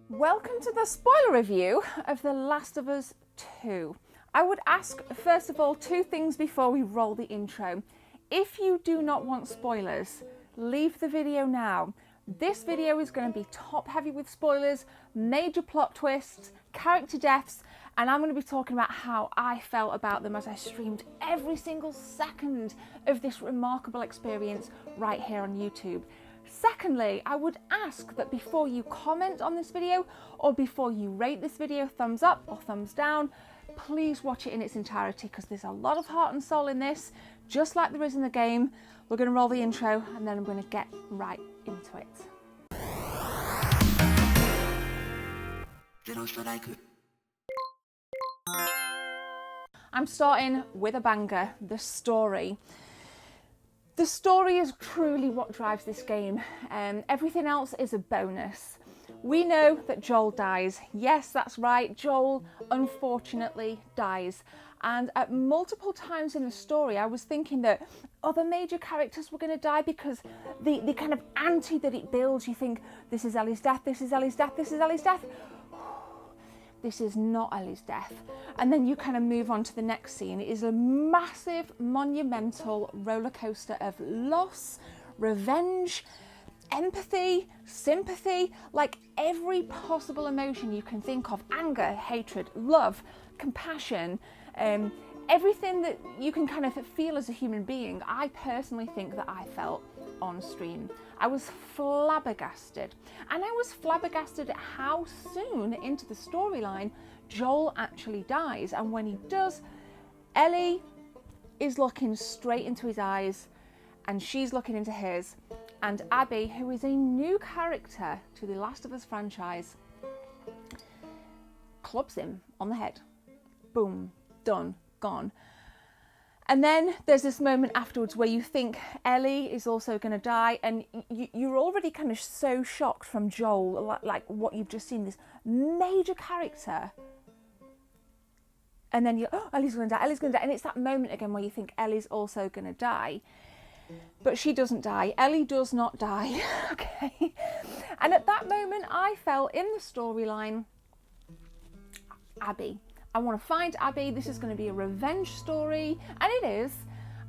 Welcome to the spoiler review of The Last of Us 2. I would ask, first of all, two things before we roll the intro. If you do not want spoilers, leave the video now. This video is going to be top heavy with spoilers, major plot twists, character deaths, and I'm going to be talking about how I felt about them as I streamed every single second of this remarkable experience right here on YouTube. Secondly, I would ask that before you comment on this video or before you rate this video, thumbs up or thumbs down, please watch it in its entirety because there's a lot of heart and soul in this, just like there is in the game. We're going to roll the intro and then I'm going to get right into it. I'm starting with a banger, the story. The story is truly what drives this game. Everything else is a bonus. We know that Joel dies. Yes, that's right. Joel unfortunately dies. And at multiple times in the story, I was thinking that other major characters were going to die because the kind of ante that it builds, you think, this is Ellie's death, this is Ellie's death, this is Ellie's death. This is not Ellie's death. And then you kind of move on to the next scene. It is a massive, monumental roller coaster of loss, revenge, empathy, sympathy, like every possible emotion you can think of: anger, hatred, love, compassion, everything that you can kind of feel as a human being. I personally think that I felt on stream. I was flabbergasted, and I was flabbergasted at how soon into the storyline Joel actually dies. And when he does, Ellie is looking straight into his eyes and she's looking into his, and Abby, who is a new character to the Last of Us franchise, clubs him on the head. Boom, done, gone. And then there's this moment afterwards where you think Ellie is also going to die, and you're already kind of so shocked from Joel, like what you've just seen, this major character. And then you're, oh, Ellie's going to die, Ellie's going to die. And it's that moment again where you think Ellie's also going to die. But she doesn't die. Ellie does not die. Okay. And at that moment, I felt in the storyline, Abby. I want to find Abby. This is going to be a revenge story, and it is.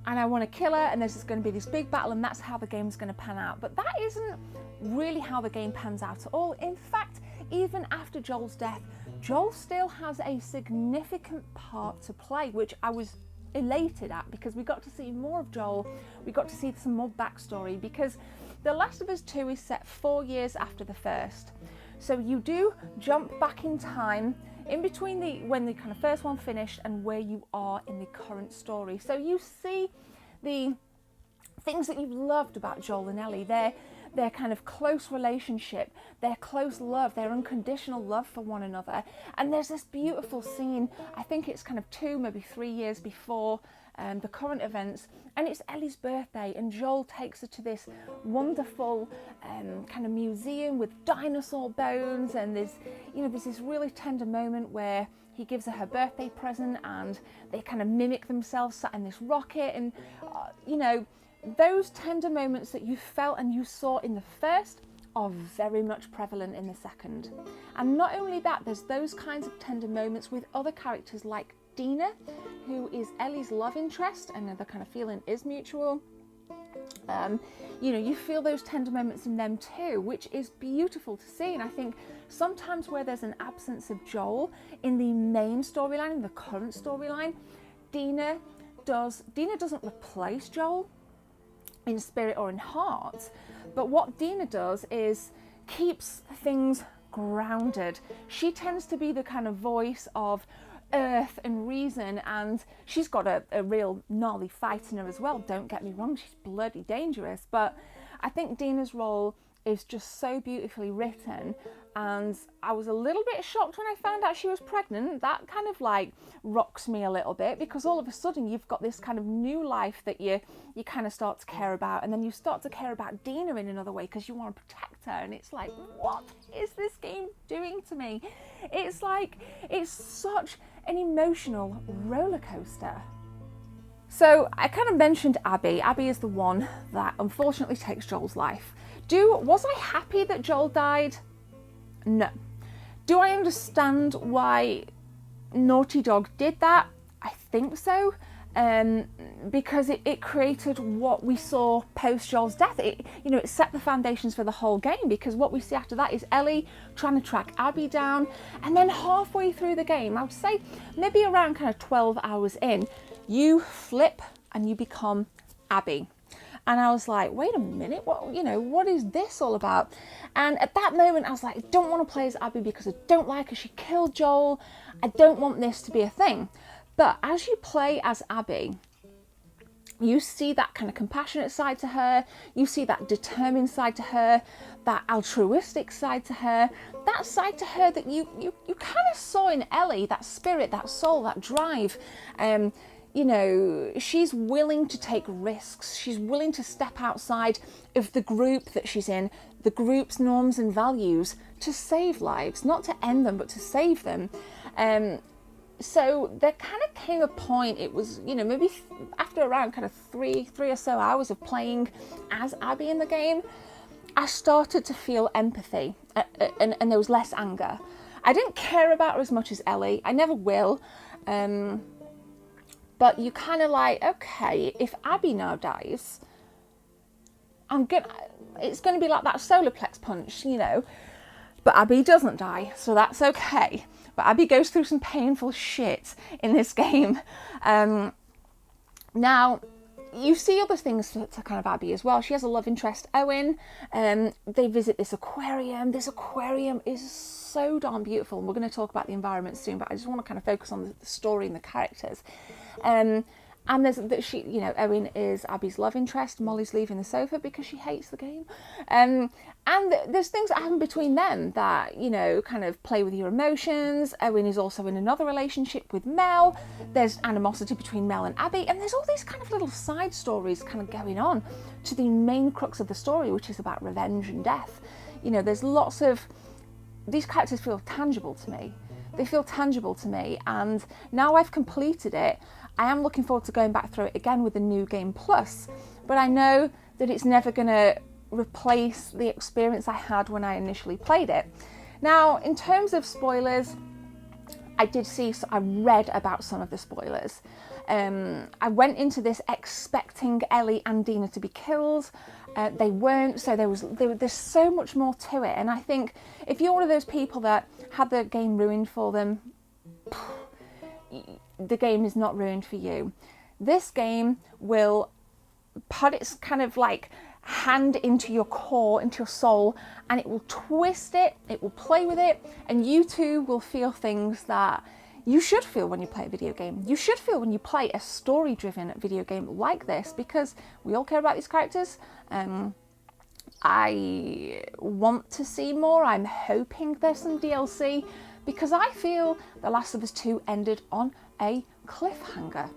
And I want to kill her, and there's going to be this big battle, and that's how the game's going to pan out. But that isn't really how the game pans out at all. In fact, even after Joel's death, Joel still has a significant part to play, which I was elated at because we got to see more of Joel. We got to see some more backstory because The Last of Us 2 is set 4 years after the first. So you do jump back in time in between when the kind of first one finished and where you are in the current story. So you see the things that you've loved about Joel and Ellie, their kind of close relationship, their close love, their unconditional love for one another. And there's this beautiful scene, I think it's kind of 2, maybe 3 years before the current events, and it's Ellie's birthday, and Joel takes her to this wonderful kind of museum with dinosaur bones, and there's this really tender moment where he gives her birthday present, and they kind of mimic themselves sat in this rocket, and those tender moments that you felt and you saw in the first are very much prevalent in the second. And not only that, there's those kinds of tender moments with other characters like Dina, who is Ellie's love interest, and the kind of feeling is mutual. You feel those tender moments in them too, which is beautiful to see. And I think sometimes where there's an absence of Joel in the main storyline, in the current storyline, Dina doesn't replace Joel in spirit or in heart, but what Dina does is keeps things grounded. She tends to be the kind of voice of earth and reason, and she's got a real gnarly fight in her as well, don't get me wrong, she's bloody dangerous, but I think Dina's role is just so beautifully written. And I was a little bit shocked when I found out she was pregnant. That kind of like rocks me a little bit, because all of a sudden you've got this kind of new life that you kind of start to care about, and then you start to care about Dina in another way because you want to protect her, and it's like, what is this game doing to me? It's like, it's such an emotional roller coaster. So I kind of mentioned Abby. Abby is the one that unfortunately takes Joel's life. Was I happy that Joel died? No. Do I understand why Naughty Dog did that? I think so. Because it created what we saw post Joel's death. It set the foundations for the whole game, because what we see after that is Ellie trying to track Abby down, and then halfway through the game, I would say maybe around kind of 12 hours in, you flip and you become Abby. And I was like, wait a minute, what is this all about? And at that moment, I was like, I don't want to play as Abby because I don't like her. She killed Joel. I don't want this to be a thing. But as you play as Abby, you see that kind of compassionate side to her. You see that determined side to her, that altruistic side to her, that side to her that you kind of saw in Ellie, that spirit, that soul, that drive. She's willing to take risks. She's willing to step outside of the group that she's in, the group's norms and values, to save lives, not to end them, but to save them. So there kind of came a point, it was, maybe after around kind of three or so hours of playing as Abby in the game, I started to feel empathy and there was less anger. I didn't care about her as much as Ellie. I never will. But you kind of like, okay, if Abby now dies, it's going to be like that solar plex punch, But Abby doesn't die, so that's okay. But Abby goes through some painful shit in this game. Now, you see other things to kind of Abby as well. She has a love interest, Owen. They visit this aquarium. This aquarium is so darn beautiful. And we're going to talk about the environment soon, but I just want to kind of focus on the story and the characters. And there's Owen is Abby's love interest. Molly's leaving the sofa because she hates the game. And there's things that happen between them that, kind of play with your emotions. Owen is also in another relationship with Mel. There's animosity between Mel and Abby. And there's all these kind of little side stories kind of going on to the main crux of the story, which is about revenge and death. There's lots of... These characters feel tangible to me. They feel tangible to me. And now I've completed it, I am looking forward to going back through it again with the new game plus, but I know that it's never going to replace the experience I had when I initially played it. Now, in terms of spoilers, I read about some of the spoilers. I went into this expecting Ellie and Dina to be killed. They weren't, so there's so much more to it. And I think if you're one of those people that had the game ruined for them, the game is not ruined for you. This game will put its kind of like hand into your core, into your soul, and it will twist it, it will play with it, and you too will feel things that you should feel when you play a video game. You should feel when you play a story-driven video game like this, because we all care about these characters. I want to see more. I'm hoping there's some DLC, because I feel The Last of Us 2 ended on a cliffhanger.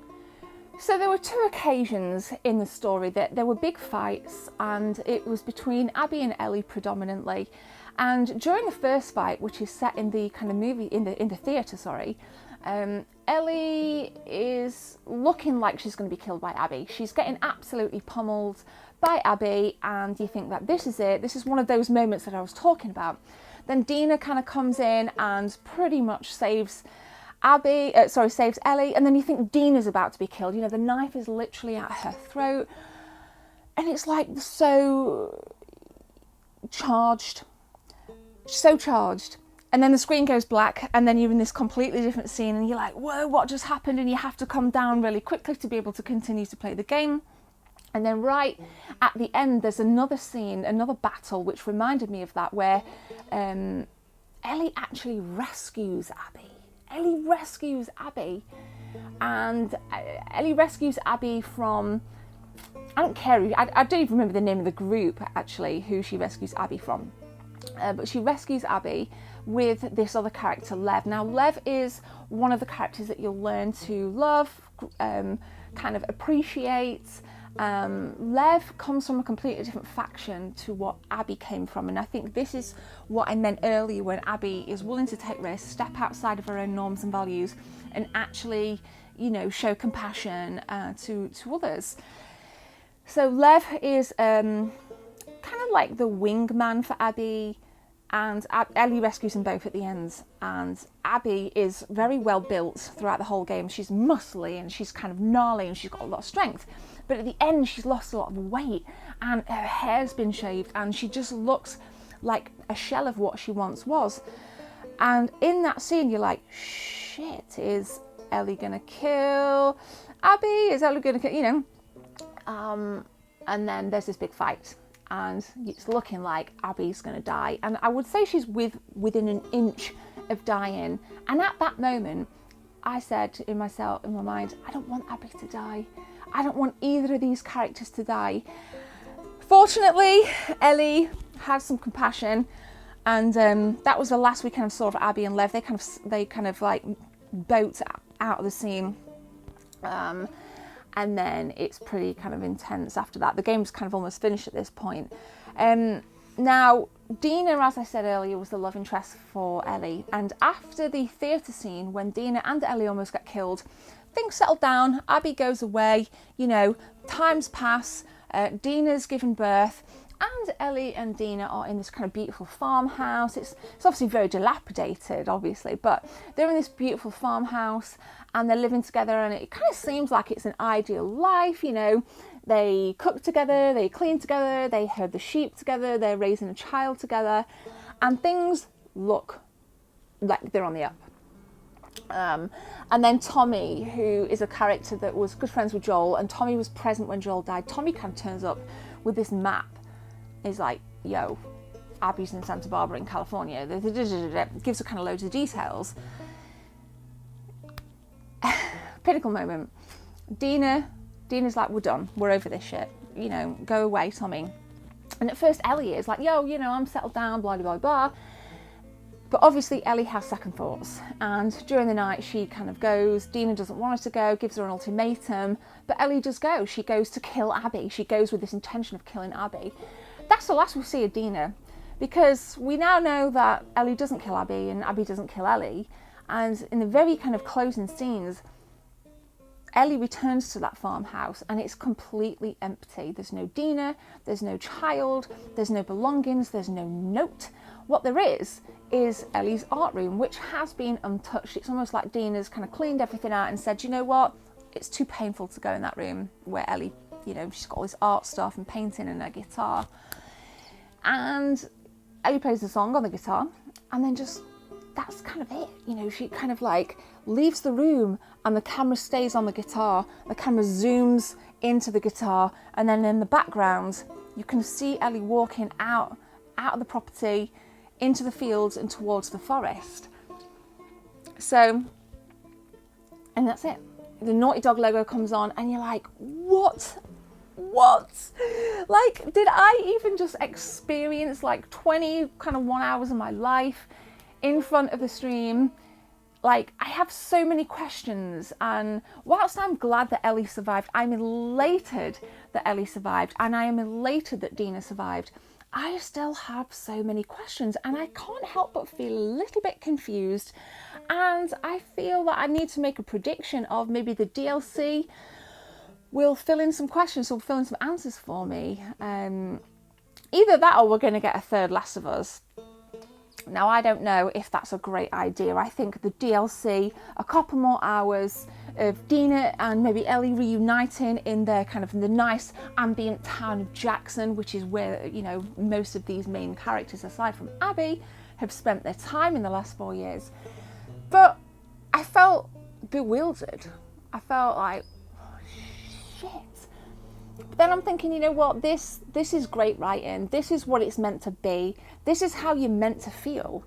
So there were two occasions in the story that there were big fights, and it was between Abby and Ellie predominantly. And during the first fight, which is set in the kind of movie, in the theatre, Ellie is looking like she's going to be killed by Abby. She's getting absolutely pummeled by Abby, and you think that this is it. This is one of those moments that I was talking about. Then Dina kind of comes in and pretty much saves Ellie, and then you think Dina's about to be killed. The knife is literally at her throat, and it's like so charged. And then the screen goes black, and then you're in this completely different scene, and you're like, whoa, what just happened? And you have to come down really quickly to be able to continue to play the game. And then right at the end, there's another scene, another battle, which reminded me of that, where Ellie actually rescues Abby. And Ellie rescues Abby from... I don't care, I don't even remember the name of the group, actually, who she rescues Abby from. But she rescues Abby with this other character, Lev. Now, Lev is one of the characters that you'll learn to love, kind of appreciate. Lev comes from a completely different faction to what Abby came from, and I think this is what I meant earlier when Abby is willing to take risks, step outside of her own norms and values, and actually, show compassion to others. So Lev is kind of like the wingman for Abby, and Ellie rescues them both at the end. And Abby is very well built throughout the whole game. She's muscly and she's kind of gnarly and she's got a lot of strength. But at the end, she's lost a lot of weight and her hair's been shaved and she just looks like a shell of what she once was. And in that scene, you're like, shit, is Ellie gonna kill Abby? Is Ellie gonna kill, you know? And then there's this big fight. And it's looking like Abby's going to die. And I would say she's within an inch of dying. And at that moment, I said in my mind, I don't want Abby to die. I don't want either of these characters to die. Fortunately, Ellie had some compassion. And that was the last we kind of saw of Abby and Lev. They kind of like boat out of the scene. And then it's pretty kind of intense after that. The game's kind of almost finished at this point. Now, Dina, as I said earlier, was the love interest for Ellie. And after the theatre scene, when Dina and Ellie almost got killed, things settled down. Abby goes away, you know, times pass, Dina's given birth, and Ellie and Dina are in this kind of beautiful farmhouse. It's obviously very dilapidated, obviously, but they're in this beautiful farmhouse and they're living together, and it kind of seems like it's an ideal life, you know. They cook together, they clean together, they herd the sheep together, they're raising a child together, and things look like they're on the up. And then Tommy, who is a character that was good friends with Joel, and Tommy was present when Joel died. Tommy kind of turns up with this map. He's like, yo, Abby's in Santa Barbara in California. Gives her kind of loads of details. Pinnacle moment. Dina's like, we're done. We're over this shit. You know, go away, Tommy. And at first Ellie is like, yo, you know, I'm settled down, blah, blah, blah. But obviously Ellie has second thoughts. And during the night, she kind of goes. Dina doesn't want her to go, gives her an ultimatum. But Ellie does go. She goes to kill Abby. She goes with this intention of killing Abby. That's the last we see of Dina. Because we now know that Ellie doesn't kill Abby and Abby doesn't kill Ellie. And in the very kind of closing scenes, Ellie returns to that farmhouse and it's completely empty. There's no Dina, there's no child, there's no belongings, there's no note. What there is Ellie's art room, which has been untouched. It's almost like Dina's kind of cleaned everything out and said, you know what, it's too painful to go in that room where Ellie, you know, she's got all this art stuff and painting and a guitar. And Ellie plays the song on the guitar and then just, that's kind of it. You know, she kind of like leaves the room and the camera stays on the guitar. The camera zooms into the guitar and then in the background, you can see Ellie walking out of the property into the fields and towards the forest. So, and that's it. The Naughty Dog logo comes on and you're like, what? Like, did I even just experience like 20 kind of 1 hours of my life in front of the stream? Like, I have so many questions, and whilst I'm glad that Ellie survived, I'm elated that Ellie survived, and I am elated that Dina survived, I still have so many questions, and I can't help but feel a little bit confused, and I feel that I need to make a prediction of maybe the DLC will fill in some questions or fill in some answers for me. Either that or we're going to get a third Last of Us. Now, I don't know if that's a great idea. I think the DLC, a couple more hours of Dina and maybe Ellie reuniting in their kind of the nice ambient town of Jackson, which is where, you know, most of these main characters, aside from Abby, have spent their time in the last 4 years. But I felt bewildered. I felt like, oh, shit. But then I'm thinking, you know what, this is great writing. This is what it's meant to be. This is how you're meant to feel.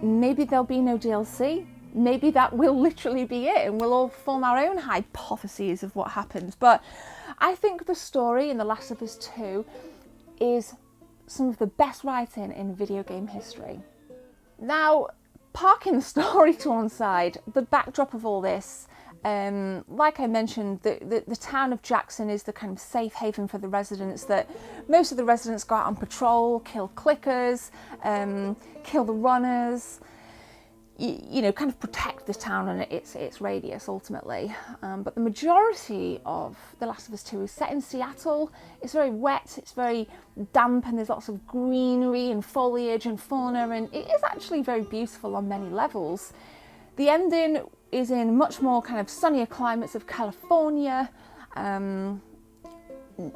Maybe there'll be no DLC. Maybe that will literally be it and we'll all form our own hypotheses of what happens. But I think the story in The Last of Us 2 is some of the best writing in video game history. Now, parking the story to one side, the backdrop of all this, like I mentioned, the town of Jackson is the kind of safe haven for the residents, that most of the residents go out on patrol, kill clickers, kill the runners. you know, kind of protect the town and its radius ultimately. But the majority of The Last of Us 2 is set in Seattle. It's very wet, it's very damp, and there's lots of greenery and foliage and fauna, and it is actually very beautiful on many levels. The ending is in much more kind of sunnier climates of California,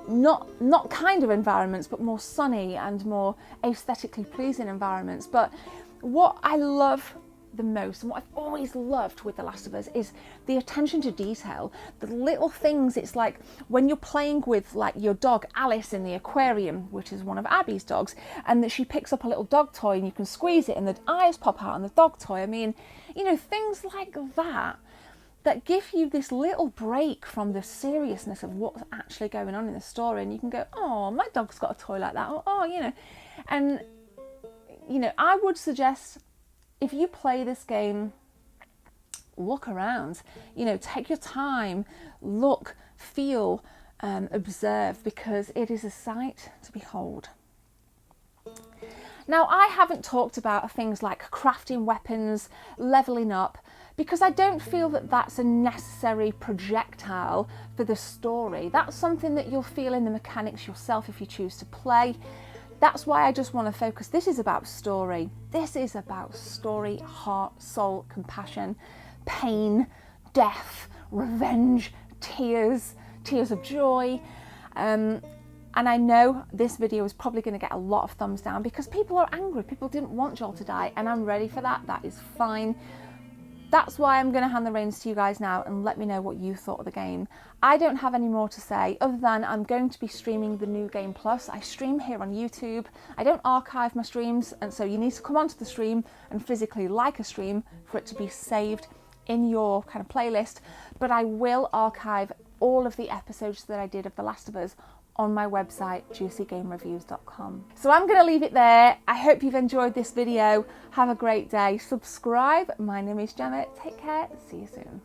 not kind of environments, but more sunny and more aesthetically pleasing environments. But what I love the most, and what I've always loved with The Last of Us, is the attention to detail, the little things. It's like when you're playing with like your dog Alice in the aquarium, which is one of Abby's dogs, and that she picks up a little dog toy and you can squeeze it and the eyes pop out on the dog toy. I mean, you know, things like that give you this little break from the seriousness of what's actually going on in the story, and you can go, oh, my dog's got a toy like that, or oh, you know. And you know, I would suggest, if you play this game, look around, you know, take your time, look, feel, observe, because it is a sight to behold. Now, I haven't talked about things like crafting weapons, leveling up, because I don't feel that that's a necessary projectile for the story. That's something that you'll feel in the mechanics yourself if you choose to play. That's why I just want to focus. This is about story. This is about story, heart, soul, compassion, pain, death, revenge, tears of joy. And I know this video is probably going to get a lot of thumbs down because people are angry. People didn't want Joel to die, and I'm ready for that. That is fine. That's why I'm going to hand the reins to you guys now and let me know what you thought of the game. I don't have any more to say other than I'm going to be streaming the New Game Plus. I stream here on YouTube. I don't archive my streams, and so you need to come onto the stream and physically like a stream for it to be saved in your kind of playlist. But I will archive all of the episodes that I did of The Last of Us on my website, juicygamereviews.com. So I'm going to leave it there. I hope you've enjoyed this video. Have a great day. Subscribe. My name is Gemma. Take care. See you soon.